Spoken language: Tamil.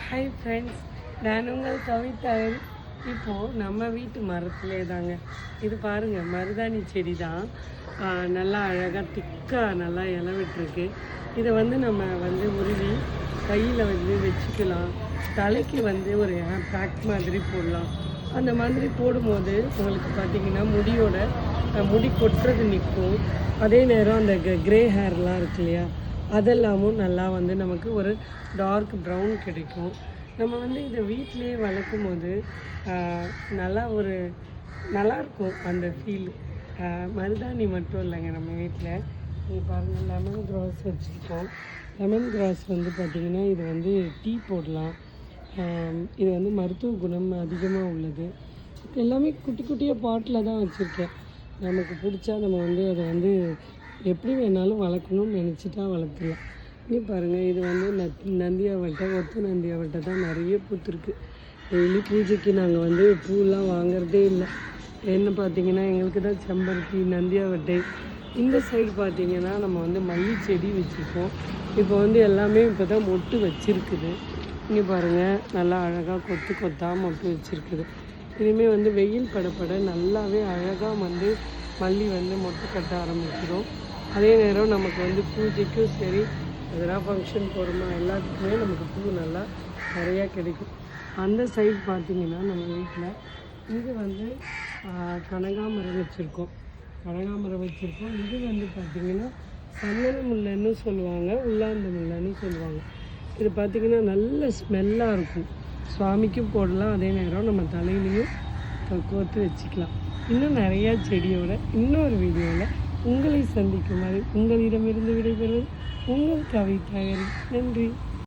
ஹாய் ஃப்ரெண்ட்ஸ், நான் உங்கள் கவிதாயன். இப்போது நம்ம வீட்டு மரத்துலே தாங்க இது பாருங்கள், மருதாணி செடி தான். நல்லா அழகாக திக்காக நல்லா இலை விட்டுருக்கு. இதை வந்து நம்ம வந்து உருவி கையில் வந்து வச்சுக்கலாம். தலைக்கு வந்து ஒரு பேக் மாதிரி போடலாம். அந்த மாதிரி போடும்போது உங்களுக்கு பார்த்திங்கன்னா முடி கொட்டுறது நிற்கும். அதே நேரம் அந்த க்ரே ஹேர்லாம் இருக்கு இல்லையா, அதெல்லாமும் நல்லா வந்து நமக்கு ஒரு டார்க் ப்ரௌன் கிடைக்கும். நம்ம வந்து இதை வீட்டிலே வளர்க்கும் போது நல்லாயிருக்கும் அந்த ஃபீல். மருதாணி மட்டும் இல்லைங்க, நம்ம வீட்டில் நீங்கள் பாருங்கள், லெமன் கிராஸ் வச்சுருக்கோம். லெமன் கிராஸ் வந்து பார்த்திங்கன்னா இது வந்து டீ போடலாம். இது வந்து மருத்துவ குணம் அதிகமாக உள்ளது. எல்லாமே குட்டி குட்டியாக பாட்டில் தான் வச்சுருக்கேன். நமக்கு பிடிச்சா நம்ம வந்து அதை வந்து எப்படி வேணாலும் வளர்க்கணும்னு நினச்சிட்டா வளர்த்துலாம். இங்கே பாருங்கள், இது வந்து நந்தியாவட்டை, ஒத்த நந்தியாவட்டை தான் நிறைய பூத்துருக்கு. டெய்லி பூஜைக்கு நாங்கள் வந்து பூலாம் வாங்குறதே இல்லை. என்ன பார்த்திங்கன்னா எங்களுக்கு தான் செம்பருத்தி, நந்தியாவட்டை. இந்த சைடு பார்த்திங்கன்னா நம்ம வந்து மல்லி செடி வச்சுருக்கோம். இப்போ வந்து எல்லாமே இப்போ தான் மொட்டு வச்சுருக்குது. இங்கே பாருங்கள், நல்லா அழகாக கொத்து கொத்தாக மொட்டு வச்சுருக்குது. இனிமேல் வந்து வெயில் படப்பட நல்லாவே அழகாக வந்து மல்லி வந்து மொட்டு கட்ட ஆரம்பிச்சிடும். அதே நேரம் நமக்கு வந்து பூஜைக்கும் சரி, எதனா ஃபங்க்ஷன் போகிறோமா எல்லாத்துக்குமே நமக்கு பூ நல்லா நிறையா கிடைக்கும். அந்த சைடு பார்த்திங்கன்னா நம்ம வீட்டில் இது வந்து கனகாமரம் வச்சுருக்கோம். இது வந்து பார்த்திங்கன்னா சந்தன முல்லைன்னு சொல்லுவாங்க, உள்ளாந்த முல்லைன்னு சொல்லுவாங்க. இது பார்த்திங்கன்னா நல்ல ஸ்மெல்லாக இருக்கும். சுவாமிக்கும் போடலாம், அதே நேரம் நம்ம தலையிலையும் கோர்த்து வச்சுக்கலாம். இன்னும் நிறையா செடியோட இன்னொரு வீடியோவில் உங்களை சந்திக்குமாறு உங்களிடமிருந்து விடைபெறுவது உங்கள் கவிதாயன். நன்றி.